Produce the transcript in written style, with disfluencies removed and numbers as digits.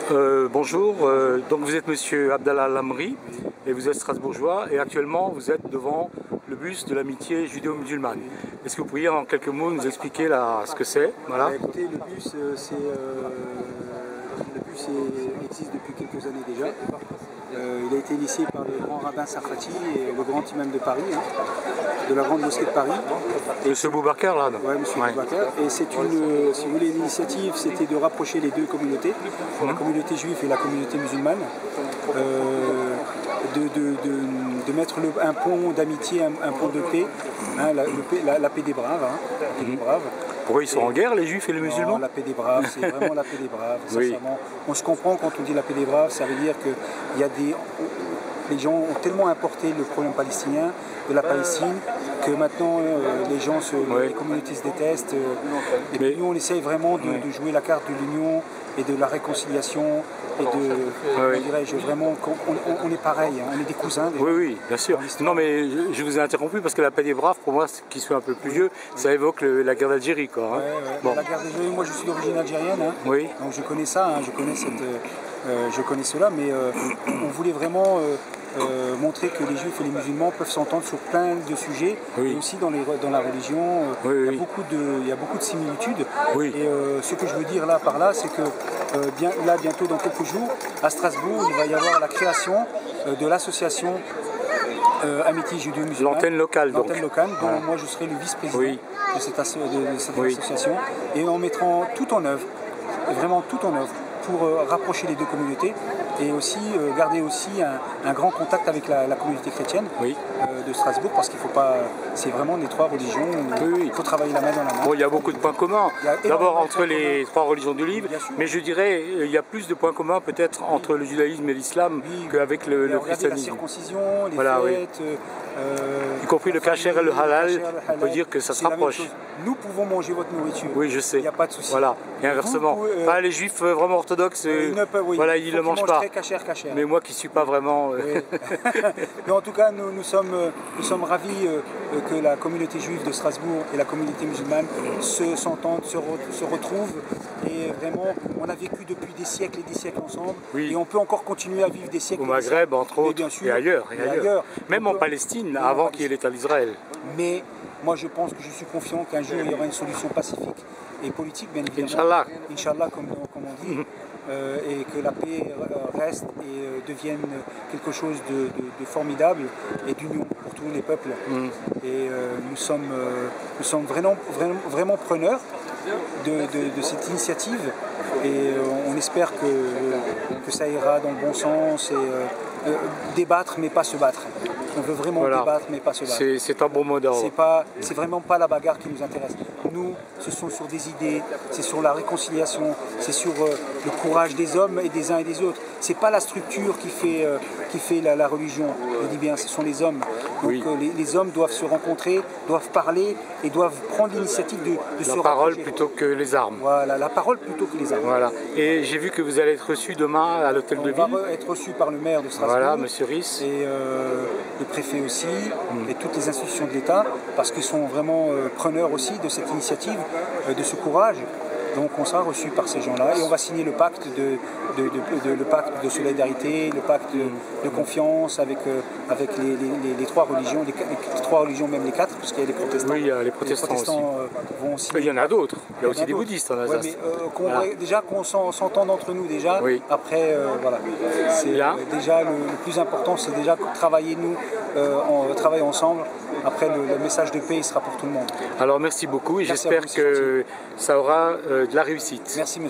Bonjour, donc vous êtes monsieur Abdallah Lamri et vous êtes strasbourgeois et actuellement vous êtes devant le bus de l'amitié judéo-musulmane. Est-ce que vous pourriez en quelques mots nous expliquer là, ce que c'est? Voilà. Écoutez, le bus, existe depuis quelques années déjà. Il a été initié par le grand rabbin Sarfati et le grand imam de Paris, de la grande mosquée de Paris. Monsieur Boubacar là? Oui, monsieur Boubacar. Et c'est une, si vous voulez, l'initiative, c'était de rapprocher les deux communautés, la communauté juive et la communauté musulmane, de mettre un pont d'amitié, un pont de paix, la paix des braves. Pourquoi ils sont en guerre, les juifs et les musulmans? Non, la paix des braves, c'est vraiment la paix des braves. Oui. On se comprend quand on dit la paix des braves, ça veut dire que les gens ont tellement importé le problème palestinien, de la Palestine, que maintenant les communautés se détestent. Et puis nous on essaye vraiment de jouer la carte de l'union et de la réconciliation et vraiment, on est pareil, on est des cousins. Oui, bien sûr. Non mais je vous ai interrompu parce que la paix des braves, pour moi, qui suis un peu plus vieux, ça évoque la guerre d'Algérie, quoi. Hein. Bon. La guerre d'Algérie, moi je suis d'origine algérienne, donc je connais ça, je connais cela, mais on voulait vraiment montrer que les juifs et les musulmans peuvent s'entendre sur plein de sujets, et aussi dans la religion, il y a beaucoup de similitudes. Et ce que je veux dire par là, c'est que bientôt dans quelques jours, à Strasbourg, il va y avoir la création de l'association Amitié judéo-musulmane. L'antenne locale, dont moi je serai le vice-président de cette association, et en mettant tout en œuvre, vraiment tout en œuvre, pour rapprocher les deux communautés et aussi garder aussi un grand contact avec la communauté chrétienne de Strasbourg, parce qu'il faut pas, c'est vraiment les trois religions, il faut travailler la main dans la main. Bon, il y a beaucoup de points communs, d'abord entre les trois religions du livre, mais je dirais il y a plus de points communs peut-être entre le judaïsme et l'islam qu'avec le christianisme. La circoncision, les fêtes, y compris le kasher et le halal, on peut dire que ça se rapproche. Nous pouvons manger votre nourriture. Oui, je sais. Il n'y a pas de souci. Voilà. Et inversement. Les juifs vraiment orthodoxes, voilà, ils ne le mangent pas. Kasher. Mais moi qui ne suis pas vraiment... Mais en tout cas, nous sommes ravis que la communauté juive de Strasbourg et la communauté musulmane s'entendent, se retrouvent. Et vraiment, on a vécu depuis des siècles et des siècles ensemble. Et on peut encore continuer à vivre des siècles. Au Maghreb, entre autres, bien sûr, et ailleurs. Même en Palestine, avant qu'il y ait l'État d'Israël. Mais moi, je pense que je suis confiant qu'un jour, il y aura une solution pacifique et politique, bien évidemment. Inch'Allah. Inch'Allah, comme on dit. Et que la paix reste et devienne quelque chose de formidable et d'union pour tous les peuples. Et nous sommes vraiment preneurs de cette initiative, et on espère que ça ira dans le bon sens, et débattre mais pas se battre. On veut vraiment débattre mais pas se battre. C'est un bon mot d'ordre. C'est vraiment pas la bagarre qui nous intéresse. Nous, ce sont sur des idées, c'est sur la réconciliation, c'est sur le courage des hommes et des uns et des autres. C'est pas la structure qui fait la religion, je dis bien, ce sont les hommes. Donc les hommes doivent se rencontrer, doivent parler et doivent prendre l'initiative de se rapprocher. La parole plutôt que les armes. Voilà, la parole plutôt que les armes. Voilà. Et j'ai vu que vous allez être reçu demain à l'hôtel de ville. On va être reçu par le maire de Strasbourg. Voilà, monsieur Riss. Et le préfet aussi, et toutes les institutions de l'État, parce qu'ils sont vraiment preneurs aussi de cette initiative, de ce courage. Donc on sera reçu par ces gens-là et on va signer le pacte le pacte de solidarité, le pacte de confiance avec les trois religions, les trois religions, même les quatre, parce qu'il y a les protestants. Oui, il y a les protestants aussi. Vont signer. Il y en a d'autres. Il y a aussi des bouddhistes en Alsace. Déjà qu'on s'entende entre nous déjà. Après, voilà. C'est déjà le plus important, c'est déjà travailler travailler ensemble. Après, le message de paix, il sera pour tout le monde. Alors merci beaucoup et j'espère que ça aura de la réussite. Merci monsieur.